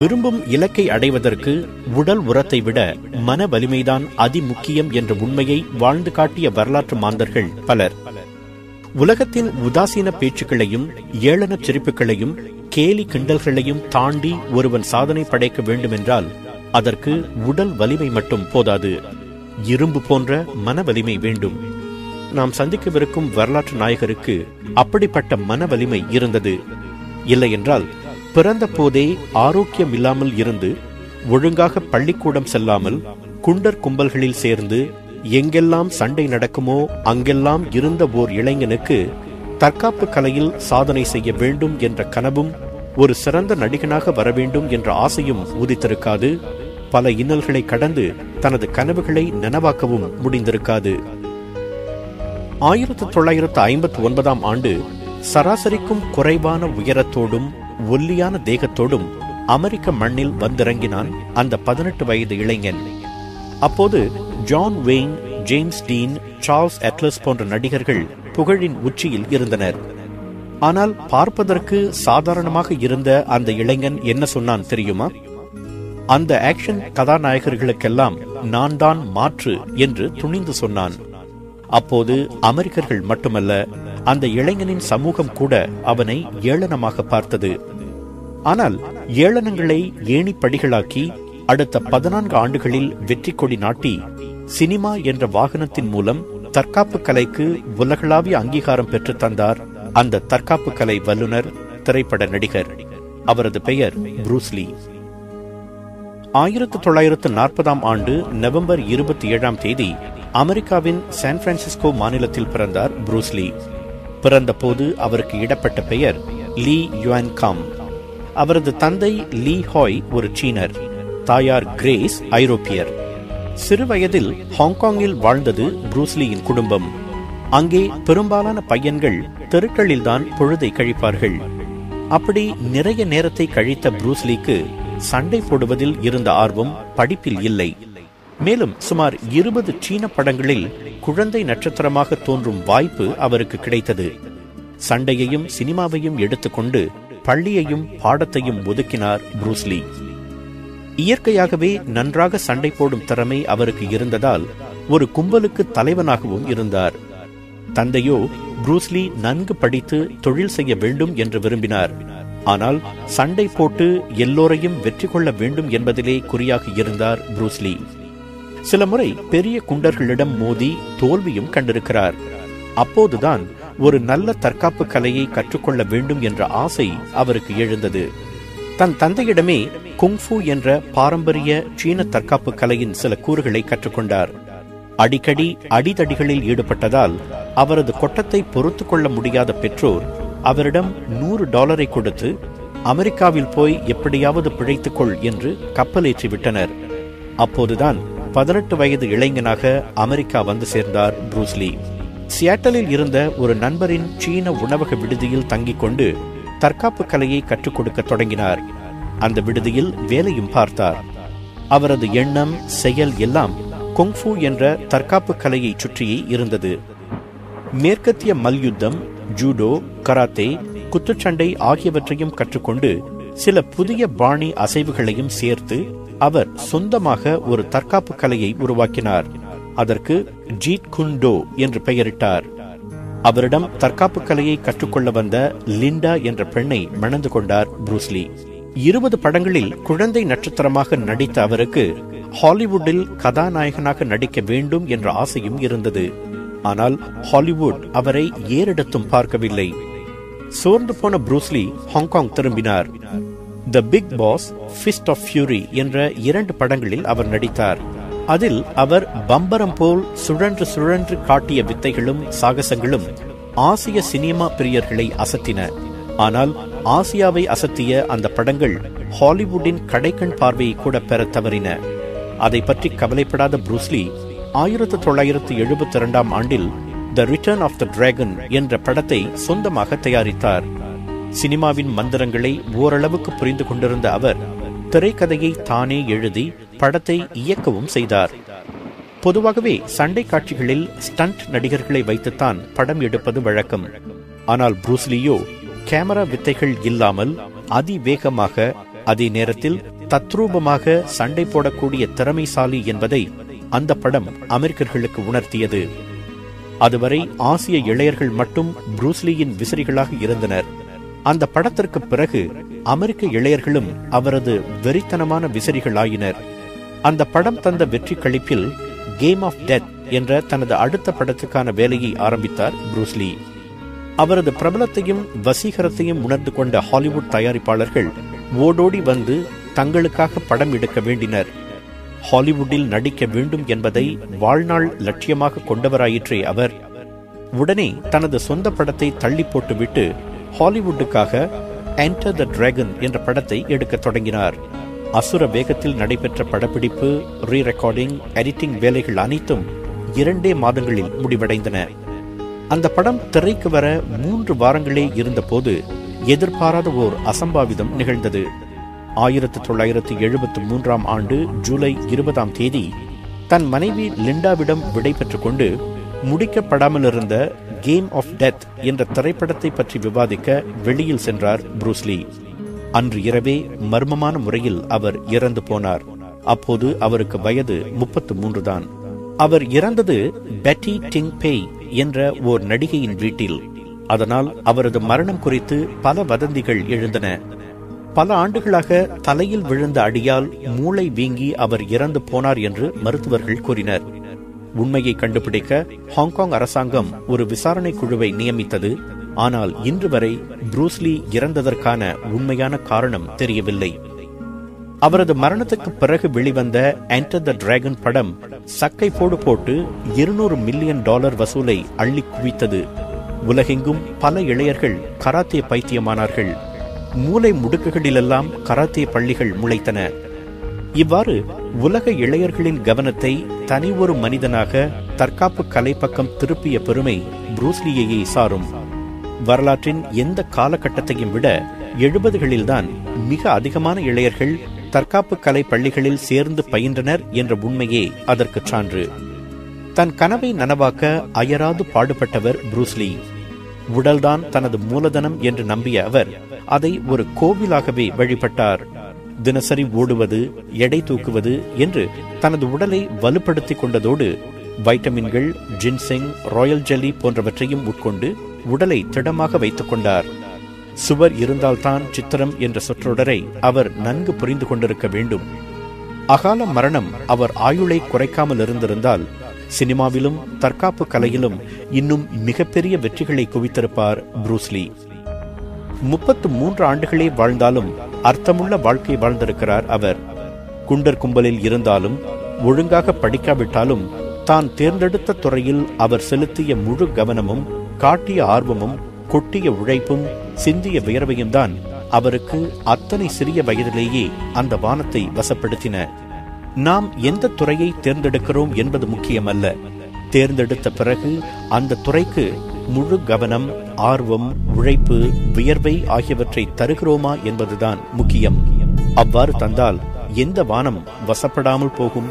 விரும்பும் இலக்கை அடைவதற்கு உடல் உரத்தை விட மன வலிமைதான் அதிமுக்கியம் என்ற உண்மையை வாழ்ந்து காட்டிய வரலாற்று மாந்தர்கள் பலர். உலகத்தின் உதாசீன பேச்சுக்களையும் ஏளனச் சிரிப்புகளையும் கேலி கிண்டல்களையும் தாண்டி ஒருவன் சாதனை படைக்க வேண்டுமென்றால் அதற்கு உடல் வலிமை மட்டும் போதாது, இரும்பு போன்ற மன வலிமை வேண்டும். நாம் சந்திக்கவிருக்கும் வரலாற்று நாயகருக்கு அப்படிப்பட்ட மன வலிமை இருந்தது. இல்லையென்றால் பிறந்த போதே ஆரோக்கியம் இல்லாமல் இருந்து ஒழுங்காக பள்ளிக்கூடம் செல்லாமல் குண்டர் கும்பல்களில் சேர்ந்து எங்கெல்லாம் சண்டை நடக்குமோ அங்கெல்லாம் இருந்த ஓர் இளைஞனுக்கு தற்காப்பு கலையில் சாதனை செய்ய வேண்டும் என்ற கனவும் ஒரு சிறந்த நடிகனாக வர வேண்டும் என்ற ஆசையும் உதித்திருக்காது. பல இன்னல்களை கடந்து தனது கனவுகளை நனவாக்கவும் முடிந்திருக்காது. 1959 ஆண்டு சராசரிக்கும் குறைவான உயரத்தோடும் ஒல்லியான தேகத்தோடும் அமெரிக்க மண்ணில் வந்திறங்கினான் அந்த 18 வயது இளைஞன். அப்போது John Wayne, James Dean, Charles Atlas போன்ற நடிகர்கள் புகழின் உச்சியில் இருந்தனர். ஆனால் பார்ப்பதற்கு சாதாரணமாக இருந்த அந்த இளைஞன் என்ன சொன்னான் தெரியுமா? அந்த ஆக்ஷன் கதாநாயகர்களுக்கெல்லாம் நான் தான் மாற்று என்று துணிந்து சொன்னான். அப்போது அமெரிக்கர்கள் மட்டுமல்ல, அந்த இளைஞனின் சமூகம் கூட அவனை ஏளனமாக பார்த்தது. ஆனால் ஏளனங்களை ஏணிப்படிகளாக்கி அடுத்த 14 ஆண்டுகளில் வெற்றி கொடி நாட்டி சினிமா என்ற வாகனத்தின் மூலம் தற்காப்பு கலைக்கு உலகளாவிய அங்கீகாரம் பெற்று தந்தார் அந்த தற்காப்பு கலை வல்லுநர், திரைப்பட நடிகர். அவரது பெயர் ப்ரூஸ் லீ. 1940 ஆண்டு நவம்பர் 27 தேதி அமெரிக்காவின் சான் பிரான்சிஸ்கோ மாநிலத்தில் பிறந்தார் ப்ரூஸ் லீ. பிறந்த போது அவருக்கு இடப்பட்ட பெயர் லீ யுவான் காம். அவரது தந்தை லீ ஹாய் ஒரு சீனர், தாயார் கிரேஸ் ஐரோப்பியர். சிறுவயதில் ஹாங்காங்கில் வாழ்ந்தது ப்ரூஸ் லீயின் குடும்பம். அங்கே பெரும்பாலான பையன்கள் தெருக்களில்தான் பொழுதை கழிப்பார்கள். அப்படி நிறைய நேரத்தை கழித்த ப்ரூஸ் லீக்கு சண்டை போடுவதில் இருந்த ஆர்வம் படிப்பில் இல்லை. மேலும் சுமார் 20 சீன படங்களில் குழந்தை நட்சத்திரமாக தோன்றும் வாய்ப்பு அவருக்கு கிடைத்தது. சண்டையையும் சினிமாவையும் எடுத்துக்கொண்டு பள்ளியையும் பாடத்தையும் ஒதுக்கினார் ப்ரூஸ் லீ. இயற்கையாகவே நன்றாக சண்டை போடும் திறமை அவருக்கு இருந்ததால் ஒரு கும்பலுக்கு தலைவனாகவும் இருந்தார். தந்தையோ ப்ரூஸ் லீ நன்கு படித்து தொழில் செய்ய வேண்டும் என்று விரும்பினார். ஆனால் சண்டை போட்டு எல்லோரையும் வெற்றி கொள்ள வேண்டும் என்பதிலே குறியாக இருந்தார் ப்ரூஸ் லீ. சில முறை பெரிய குண்டர்களிடம் மோதி தோல்வியும் கண்டிருக்கிறார். அப்போதுதான் ஒரு நல்ல தற்காப்பு கலையை கற்றுக்கொள்ள வேண்டும் என்ற ஆசை அவருக்கு எழுந்தது. தன் தந்தையிடமே குங்ஃபு என்ற பாரம்பரிய சீன தற்காப்பு கலையின் சில கூறுகளை கற்றுக்கொண்டார். அடிக்கடி அடிதடிகளில் ஈடுபட்டதால் அவரது கொட்டத்தை பொறுத்து கொள்ள முடியாத பெற்றோர் அவரிடம் $100 கொடுத்து அமெரிக்காவில் போய் எப்படியாவது பிழைத்துக்கொள் என்று கப்பலேற்றி விட்டனர். அப்போதுதான் 18 வயது இளைஞனாக அமெரிக்கா வந்து சேர்ந்தார் ப்ரூஸ் லீ. சியாட்டலில் இருந்த ஒரு நண்பரின் சீன உணவக விடுதியில் தங்கிக் கொண்டு தற்காப்பு கலையை கற்றுக் கொடுக்க தொடங்கினார். அந்த விடுதியில் வேலையும் பார்த்தார். அவரது எண்ணம், செயல் எல்லாம் குங்ஃபு என்ற தற்காப்பு கலையை சுற்றியே இருந்தது. மேற்கத்திய மல்யுத்தம், ஜூடோ, கராத்தே, குத்துச்சண்டை ஆகியவற்றையும் கற்றுக்கொண்டு சில புதிய பாணி அசைவுகளையும் சேர்த்து அவர் சொந்தமாக ஒரு தற்காப்பு கலையை உருவாக்கினார். அதற்கு ஜீட் குன் டோ என்று பெயரிட்டார். அவரிடம் தற்காப்பு கலையை கற்றுக்கொள்ள வந்த லிண்டா என்ற பெண்ணை மணந்து கொண்டார் ப்ரூஸ் லீ. 20 படங்களில் குழந்தை நட்சத்திரமாக நடித்த அவருக்கு ஹாலிவுட்டில் கதாநாயகனாக நடிக்க வேண்டும் என்ற ஆசையும் இருந்தது. ஆனால் ஹாலிவுட் அவரை ஏறெடுத்தும் பார்க்கவில்லை. சோர்ந்து போன ப்ரூஸ் லீ ஹாங்காங் திரும்பினார். The Big Boss, Fist of Fury என்ற 2 படங்களில் அவர் நடித்தார். அதில் அவர் பம்பரம் போல் சுழன்று சுழன்று காட்டிய வித்தைகளும் சாகசங்களும் ஆசிய சினிமா பிரியர்களை அசத்தின. ஆனால் ஆசியாவை அசத்திய அந்த படங்கள் ஹாலிவுட்டின் கடைக்கண் பார்வையை கூட பெற தவறின. அதை பற்றி கவலைப்படாத ப்ரூஸ் லீ 1972 ஆண்டில் The Return of the Dragon என்ற படத்தை சொந்தமாக தயாரித்தார். சினிமாவின் மந்திரங்களை ஓரளவுக்கு புரிந்து கொண்டிருந்த அவர் திரைக்கதையை தானே எழுதி படத்தை இயக்கவும் செய்தார். பொதுவாகவே சண்டை காட்சிகளில் ஸ்டண்ட் நடிகர்களை வைத்துத்தான் படம் எடுப்பது வழக்கம். ஆனால் ப்ரூஸ் லீயோ கேமரா வித்தைகள் இல்லாமல் அதிவேகமாக அதே நேரத்தில் தத்ரூபமாக சண்டை போடக்கூடிய திறமைசாலி என்பதை அந்த படம் அமெரிக்கர்களுக்கு உணர்த்தியது. அதுவரை ஆசிய இளையர்கள் மட்டும் புரூஸ்லியின் விசிறிகளாக இருந்தனர். அந்த படத்திற்கு பிறகு அமெரிக்க இளையர்களும் அவரது வெறித்தனமான விசிறிகளாயினர். அந்த படம் தந்த வெற்றி களிப்பில் கேம் ஆஃப் டெத் என்ற தனது அடுத்த படத்துக்கான வேலையை ஆரம்பித்தார் புரூஸ்லி. அவரது பிரபலத்தையும் வசீகரத்தையும் உணர்ந்து கொண்ட ஹாலிவுட் தயாரிப்பாளர்கள் ஓடோடி வந்து தங்களுக்காக படம் எடுக்க வேண்டினர். ஹாலிவுட்டில் நடிக்க வேண்டும் என்பதை வாழ்நாள் லட்சியமாக கொண்டவராயிற்றே அவர். உடனே தனது சொந்த படத்தை தள்ளி போட்டுவிட்டு ஹாலிவுட்டுக்காக என்டர் த டிராகன் என்ற படத்தை எடுக்க தொடங்கினார். அசுர வேகத்தில் நடைபெற்ற படப்பிடிப்பு, ரீ ரெக்கார்டிங், எடிட்டிங் வேலைகள் அனைத்தும் 2 மாதங்களில் முடிவடைந்தன. அந்த படம் திரைக்கு வர 3 வாரங்களே இருந்தபோது எதிர்பாராத ஓர் அசம்பாவிதம் நிகழ்ந்தது. 1973 ஆண்டு ஜூலை 20 தன் மனைவி லிண்டாவிடம் விடை பெற்றுக் கொண்டு முடிக்கப்படாமல் இருந்த கேம் ஆஃப் டெத் என்ற திரைப்படத்தை பற்றி விவாதிக்க வெளியில் சென்றார் புரூஸ்லி. அன்று இரவே மர்மமான முறையில் அவர் இறந்து போனார். அப்போது அவருக்கு வயது 33 தான். அவர் இறந்தது பெட்டி டிங் பேய் என்ற ஓர் நடிகையின் வீட்டில். அதனால் அவரது மரணம் குறித்து பல வதந்திகள் எழுந்தன. பல ஆண்டுகளாக தலையில் விழுந்த அடியால் மூளை வீங்கி அவர் இறந்து போனார் என்று மருத்துவர்கள் கூறினர். உண்மையை கண்டுபிடிக்க ஹாங்காங் அரசாங்கம் ஒரு விசாரணை குழுவை நியமித்தது. ஆனால் இன்று வரை புரூஸ்லி இறந்ததற்கான உண்மையான காரணம் தெரியவில்லை. அவரது மரணத்துக்கு பிறகு வெளிவந்த என்டர் த டிராகன் படம் சக்கை போட்டு $200 மில்லியன் வசூலை அள்ளி குவித்தது. உலகெங்கும் பல இளையர்கள் கராத்தே பைத்தியமானார்கள். மூலை முடுக்குகளிலெல்லாம் கராத்தே பள்ளிகள் முளைத்தன. இவ்வாறு உலக இளையர்களின் கவனத்தை தனி ஒரு மனிதனாக தற்காப்பு கலை பக்கம் திருப்பிய பெருமை புரூஸ்லியையே சாரும். வரலாற்றின் எந்த காலகட்டத்தையும் விட 70களில்தான் மிக அதிகமான இளையர்கள் தற்காப்பு கலை பள்ளிகளில் சேர்ந்து பயின்றனர் என்ற உண்மையே அதற்கு சான்று. தன் கனவை நனவாக்க அயராது பாடுபட்டவர் புரூஸ்லி. உடல்தான் தனது மூலதனம் என்று நம்பிய அவர் அதை ஒரு கோவிலாகவே வழிபட்டார். தினசரி ஓடுவது, எடை தூக்குவது என்று தனது உடலை வலுப்படுத்திக் கொண்டதோடு வைட்டமின்கள், ஜின்செங், ராயல் ஜெல்லி போன்றவற்றையும் உட்கொண்டு உடலை திடமாக வைத்துக் கொண்டார். சுவர் இருந்தால்தான் சித்திரம் என்ற சொற்றொடரை அவர் நன்கு புரிந்து கொண்டிருக்க வேண்டும். அகால மரணம் அவர் ஆயுளை குறைக்காமல் இருந்திருந்தால் சினிமாவிலும் தற்காப்பு கலையிலும் இன்னும் மிகப்பெரிய வெற்றிகளை குவித்திருப்பார் புரூஸ்லி. 33 ஆண்டுகளே வாழ்ந்தாலும் அர்த்தமுள்ள வாழ்க்கை வாழ்ந்திருக்கிறார் அவர். குண்டர் கும்பலில் இருந்தாலும் ஒழுங்காக படிக்காவிட்டாலும் தான் தேர்ந்தெடுத்த துறையில் அவர் செலுத்திய முழு கவனமும், காட்டிய ஆர்வமும், கொட்டிய உழைப்பும், சிந்திய வியர்வையும் தான் அவருக்கு அத்தனை சிறிய வயதிலேயே அந்த வானத்தை வசப்படுத்தின. நாம் எந்த துறையை தேர்ந்தெடுக்கிறோம் என்பது முக்கியமல்ல. தேர்ந்தெடுத்த பிறகு அந்த துறைக்கு முழு கவனம், ஆர்வம், உழைப்பு, வியர்வை ஆகியவற்றை தருகிறோமா என்பதுதான் முக்கியம். அவ்வாறு தந்தால் எந்த வானம் வசப்படாமல் போகும்?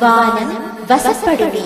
வானம் வசப்படுமே.